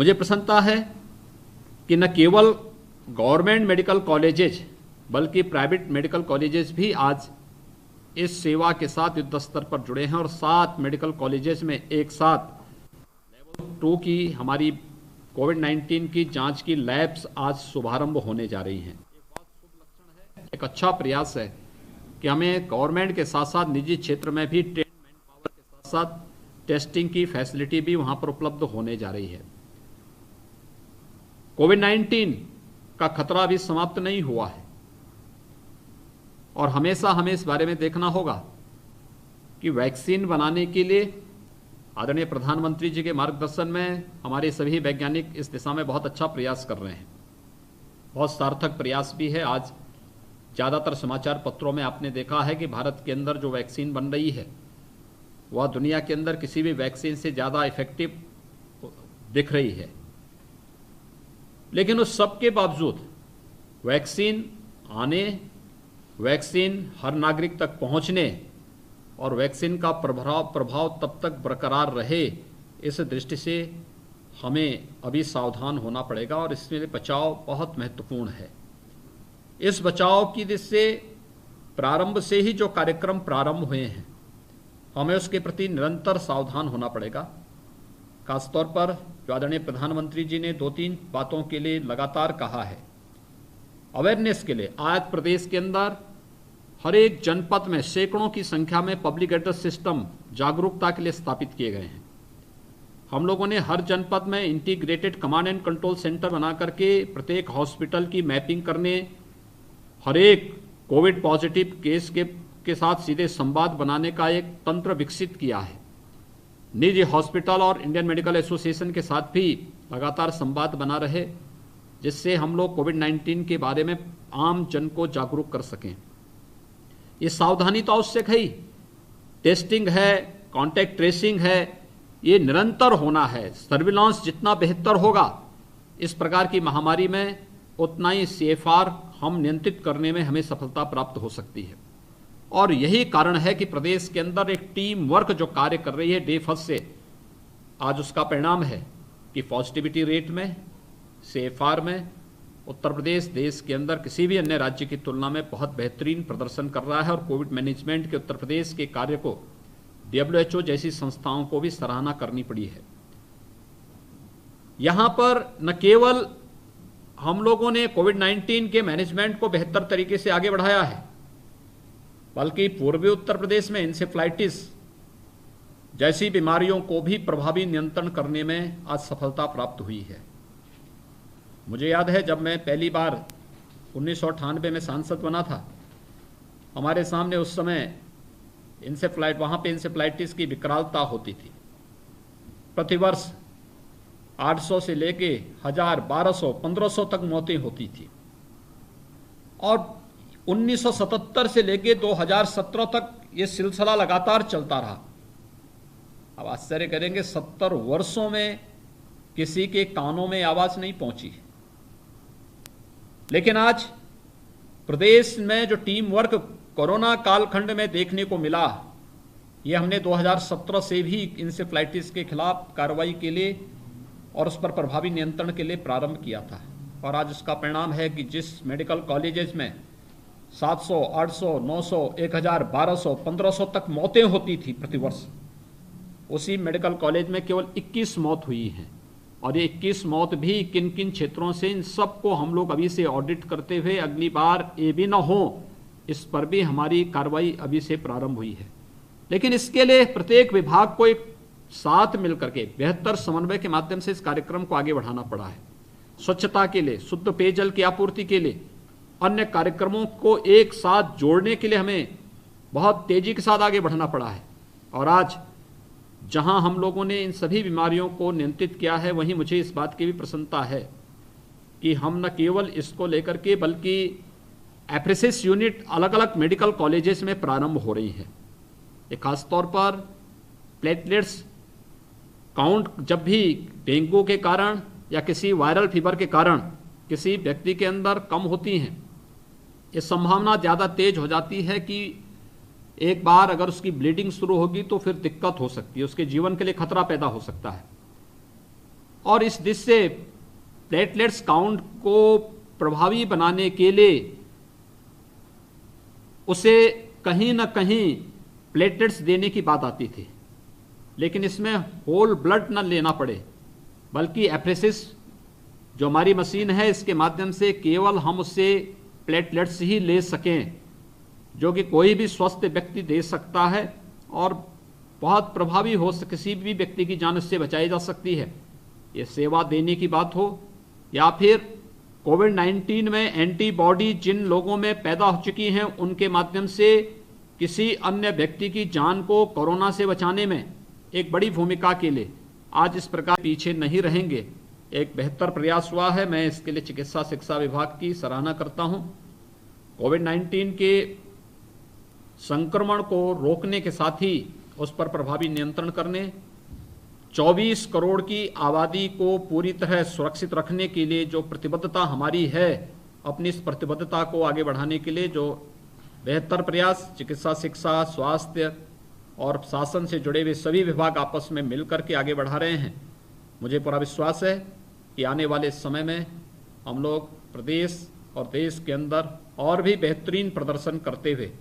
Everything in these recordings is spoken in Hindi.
मुझे प्रसन्नता है कि न केवल गवर्नमेंट मेडिकल कॉलेजेज बल्कि प्राइवेट मेडिकल कॉलेजेस भी आज इस सेवा के साथ युद्ध स्तर पर जुड़े हैं और 7 मेडिकल कॉलेजेस में एक साथ लेवल 2 की हमारी कोविड-19 की जांच की लैब्स आज शुभारंभ होने जा रही हैं। एक बहुत शुभ लक्षण है, एक अच्छा प्रयास है कि हमें गवर्नमेंट के साथ साथ निजी क्षेत्र में भी ट्रेन मैन पावर के साथ साथ टेस्टिंग की फैसिलिटी भी वहां पर उपलब्ध होने जा रही है। कोविड-19 का खतरा अभी समाप्त नहीं हुआ है और हमेशा हमें इस बारे में देखना होगा कि वैक्सीन बनाने के लिए आदरणीय प्रधानमंत्री जी के मार्गदर्शन में हमारे सभी वैज्ञानिक इस दिशा में बहुत अच्छा प्रयास कर रहे हैं। बहुत सार्थक प्रयास भी है। आज ज़्यादातर समाचार पत्रों में आपने देखा है कि भारत के अंदर जो वैक्सीन बन रही है वह दुनिया के अंदर किसी भी वैक्सीन से ज़्यादा इफेक्टिव दिख रही है। लेकिन उस सब के बावजूद वैक्सीन आने, वैक्सीन हर नागरिक तक पहुंचने और वैक्सीन का प्रभाव तब तक बरकरार रहे, इस दृष्टि से हमें अभी सावधान होना पड़ेगा और इसमें बचाव बहुत महत्वपूर्ण है। इस बचाव की दृष्टि से प्रारंभ से ही जो कार्यक्रम प्रारंभ हुए हैं हमें उसके प्रति निरंतर सावधान होना पड़ेगा। खासतौर पर जो आदरणीय प्रधानमंत्री जी ने 2-3 बातों के लिए लगातार कहा है, अवेयरनेस के लिए आज प्रदेश के अंदर हर एक जनपद में सैकड़ों की संख्या में पब्लिक एड्रेस सिस्टम जागरूकता के लिए स्थापित किए गए हैं। हम लोगों ने हर जनपद में integrated command and control centre बना करके प्रत्येक हॉस्पिटल की मैपिंग करने, हर एक कोविड पॉजिटिव केस के साथ सीधे संवाद बनाने का एक तंत्र विकसित किया है। निजी हॉस्पिटल और इंडियन मेडिकल एसोसिएशन के साथ भी लगातार संवाद बना रहे, जिससे हम लोग कोविड-19 के बारे में आम जन को जागरूक कर सकें। ये सावधानी तो आवश्यक है ही, टेस्टिंग है, कॉन्टैक्ट ट्रेसिंग है, ये निरंतर होना है। सर्विलांस जितना बेहतर होगा इस प्रकार की महामारी में, उतना ही CFR हम नियंत्रित करने में हमें सफलता प्राप्त हो सकती है। और यही कारण है कि प्रदेश के अंदर एक टीम वर्क जो कार्य कर रही है डे फर्स्ट से, आज उसका परिणाम है कि पॉजिटिविटी रेट में, CFR में उत्तर प्रदेश देश के अंदर किसी भी अन्य राज्य की तुलना में बहुत बेहतरीन प्रदर्शन कर रहा है और कोविड मैनेजमेंट के उत्तर प्रदेश के कार्य को WHO जैसी संस्थाओं को भी सराहना करनी पड़ी है। यहां पर न केवल हम लोगों ने कोविड-19 के मैनेजमेंट को बेहतर तरीके से आगे बढ़ाया है, बल्कि पूर्वी उत्तर प्रदेश में इंसेफ्लाइटिस जैसी बीमारियों को भी प्रभावी नियंत्रण करने में आज सफलता प्राप्त हुई है। मुझे याद है जब मैं पहली बार 1998 में सांसद बना था, हमारे सामने उस समय वहाँ पे इंसेफ्लाइटिस की विकरालता होती थी। प्रतिवर्ष 800 से लेके 1000, 1200, 1500 तक मौतें होती थी और 1977 से लेके 2017 तक ये सिलसिला लगातार चलता रहा। अब आश्चर्य करेंगे, 70 वर्षों में किसी के कानों में आवाज नहीं पहुंची। लेकिन आज प्रदेश में जो टीम वर्क कोरोना कालखंड में देखने को मिला, ये हमने 2017 से भी इंसेफ्लाइटिस के खिलाफ कार्रवाई के लिए और उस पर प्रभावी नियंत्रण के लिए प्रारंभ किया था। और आज उसका परिणाम है कि जिस मेडिकल कॉलेजेस में 700, 800, 900, 1000, 1200, 1500 तक मौतें होती थी प्रतिवर्ष, उसी मेडिकल कॉलेज में केवल 21 मौत हुई हैं। और ये 21 मौत भी किन किन क्षेत्रों से, इन सबको हम लोग अभी से ऑडिट करते हुए अगली बार ये भी ना हो, इस पर भी हमारी कार्रवाई अभी से प्रारंभ हुई है। लेकिन इसके लिए प्रत्येक विभाग को एक साथ मिलकर के बेहतर समन्वय के माध्यम से इस कार्यक्रम को आगे बढ़ाना पड़ा है। स्वच्छता के लिए, शुद्ध पेयजल की आपूर्ति के लिए, अन्य कार्यक्रमों को एक साथ जोड़ने के लिए हमें बहुत तेजी के साथ आगे बढ़ना पड़ा है। और आज जहां हम लोगों ने इन सभी बीमारियों को नियंत्रित किया है, वहीं मुझे इस बात की भी प्रसन्नता है कि हम न केवल इसको लेकर के बल्कि एप्रेसिस यूनिट अलग अलग मेडिकल कॉलेजेस में प्रारंभ हो रही है। ये खासतौर पर प्लेटलेट्स काउंट जब भी डेंगू के कारण या किसी वायरल फीवर के कारण किसी व्यक्ति के अंदर कम होती हैं, ये संभावना ज़्यादा तेज हो जाती है कि एक बार अगर उसकी ब्लीडिंग शुरू होगी तो फिर दिक्कत हो सकती है, उसके जीवन के लिए खतरा पैदा हो सकता है। और इस दिशा से प्लेटलेट्स काउंट को प्रभावी बनाने के लिए उसे कहीं ना कहीं प्लेटलेट्स देने की बात आती थी, लेकिन इसमें होल ब्लड न लेना पड़े, बल्कि एफरेसिस जो हमारी मशीन है इसके माध्यम से केवल हम उससे प्लेटलेट्स ही ले सकें, जो कि कोई भी स्वस्थ व्यक्ति दे सकता है और बहुत प्रभावी हो, किसी भी व्यक्ति की जान उससे बचाई जा सकती है। ये सेवा देने की बात हो या फिर कोविड-19 में एंटीबॉडी जिन लोगों में पैदा हो चुकी हैं उनके माध्यम से किसी अन्य व्यक्ति की जान को कोरोना से बचाने में एक बड़ी भूमिका के लिए आज इस प्रकार पीछे नहीं रहेंगे। एक बेहतर प्रयास हुआ है, मैं इसके लिए चिकित्सा शिक्षा विभाग की सराहना करता हूं। कोविड-19 के संक्रमण को रोकने के साथ ही उस पर प्रभावी नियंत्रण करने, 24 करोड़ की आबादी को पूरी तरह सुरक्षित रखने के लिए जो प्रतिबद्धता हमारी है, अपनी इस प्रतिबद्धता को आगे बढ़ाने के लिए जो बेहतर प्रयास चिकित्सा शिक्षा, स्वास्थ्य और शासन से जुड़े हुए सभी विभाग आपस में मिलकर के आगे बढ़ा रहे हैं, मुझे पूरा विश्वास है कि आने वाले समय में हम लोग प्रदेश और देश के अंदर और भी बेहतरीन प्रदर्शन करते हुए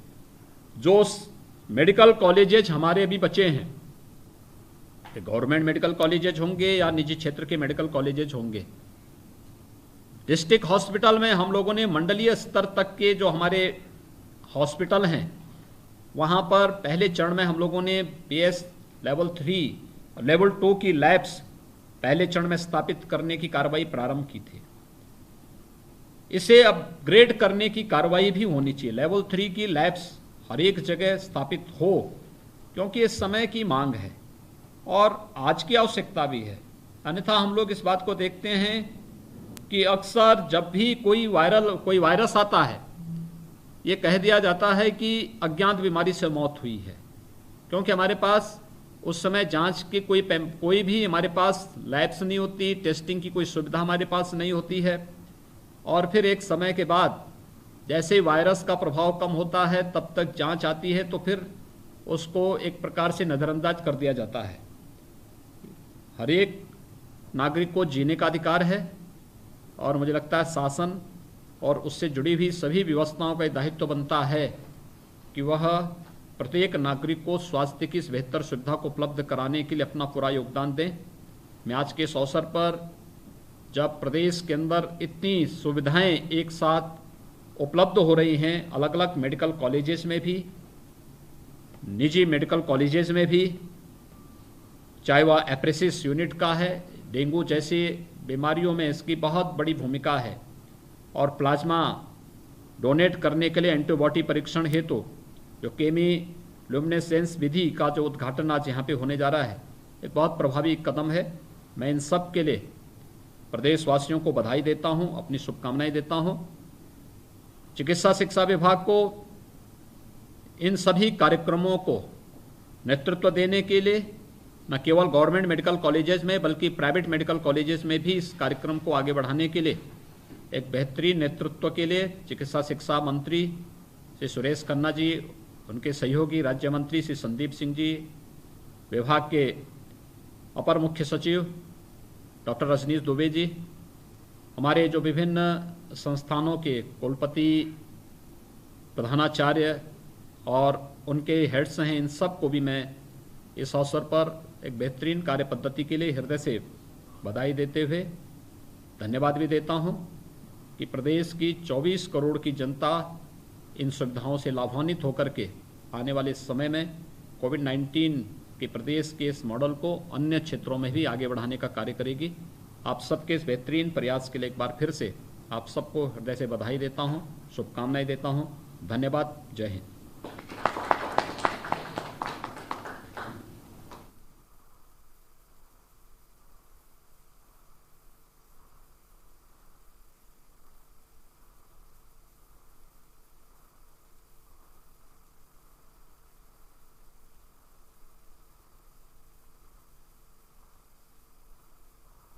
जो मेडिकल कॉलेजेज हमारे अभी बचे हैं, गवर्नमेंट मेडिकल कॉलेजेज होंगे या निजी क्षेत्र के मेडिकल कॉलेजेज होंगे, डिस्ट्रिक्ट हॉस्पिटल में हम लोगों ने मंडलीय स्तर तक के जो हमारे हॉस्पिटल हैं वहाँ पर पहले चरण में हम लोगों ने PS लेवल 3 लेवल 2 की लैब्स पहले चरण में स्थापित करने की कार्रवाई प्रारंभ की थी। इसे अपग्रेड करने की कार्रवाई भी होनी चाहिए, लेवल 3 की लैब्स हर एक जगह स्थापित हो, क्योंकि इस समय की मांग है और आज की आवश्यकता भी है। अन्यथा हम लोग इस बात को देखते हैं कि अक्सर जब भी कोई वायरस आता है, ये कह दिया जाता है कि अज्ञात बीमारी से मौत हुई है, क्योंकि हमारे पास उस समय जांच के कोई भी हमारे पास लैब्स नहीं होती, टेस्टिंग की कोई सुविधा हमारे पास नहीं होती है। और फिर एक समय के बाद जैसे वायरस का प्रभाव कम होता है तब तक जांच आती है तो फिर उसको एक प्रकार से नज़रअंदाज कर दिया जाता है। हर एक नागरिक को जीने का अधिकार है और मुझे लगता है शासन और उससे जुड़ी हुई सभी व्यवस्थाओं का दायित्व बनता है कि वह प्रत्येक नागरिक को स्वास्थ्य की इस बेहतर सुविधा को उपलब्ध कराने के लिए अपना पूरा योगदान दें। मैं आज के इस अवसर पर जब प्रदेश के अंदर इतनी सुविधाएं एक साथ उपलब्ध हो रही हैं, अलग अलग मेडिकल कॉलेजेस में भी, निजी मेडिकल कॉलेजेस में भी, चाहे वह एप्रेसिस यूनिट का है, डेंगू जैसी बीमारियों में इसकी बहुत बड़ी भूमिका है, और प्लाज्मा डोनेट करने के लिए एंटीबॉडी परीक्षण हेतु जो केमिलुमिनेसेंस विधि का जो उद्घाटन आज यहाँ पे होने जा रहा है, एक बहुत प्रभावी कदम है। मैं इन सब के लिए प्रदेशवासियों को बधाई देता हूँ, अपनी शुभकामनाएं देता हूँ। चिकित्सा शिक्षा विभाग को इन सभी कार्यक्रमों को नेतृत्व देने के लिए न केवल गवर्नमेंट मेडिकल कॉलेजेस में बल्कि प्राइवेट मेडिकल कॉलेजेस में भी इस कार्यक्रम को आगे बढ़ाने के लिए एक बेहतरीन नेतृत्व के लिए चिकित्सा शिक्षा मंत्री श्री सुरेश खन्ना जी, उनके सहयोगी राज्य मंत्री श्री संदीप सिंह जी, विभाग के अपर मुख्य सचिव डॉक्टर रजनीश दुबे जी, हमारे जो विभिन्न संस्थानों के कुलपति, प्रधानाचार्य और उनके हेड्स हैं, इन सब को भी मैं इस अवसर पर एक बेहतरीन कार्य पद्धति के लिए हृदय से बधाई देते हुए धन्यवाद भी देता हूं कि प्रदेश की 24 करोड़ की जनता इन सुविधाओं से लाभान्वित होकर के आने वाले समय में कोविड-19 के प्रदेश के इस मॉडल को अन्य क्षेत्रों में भी आगे बढ़ाने का कार्य करेगी। आप सबके इस बेहतरीन प्रयास के लिए एक बार फिर से आप सबको हृदय से बधाई देता हूं, शुभकामनाएं देता हूं। धन्यवाद। जय हिंद।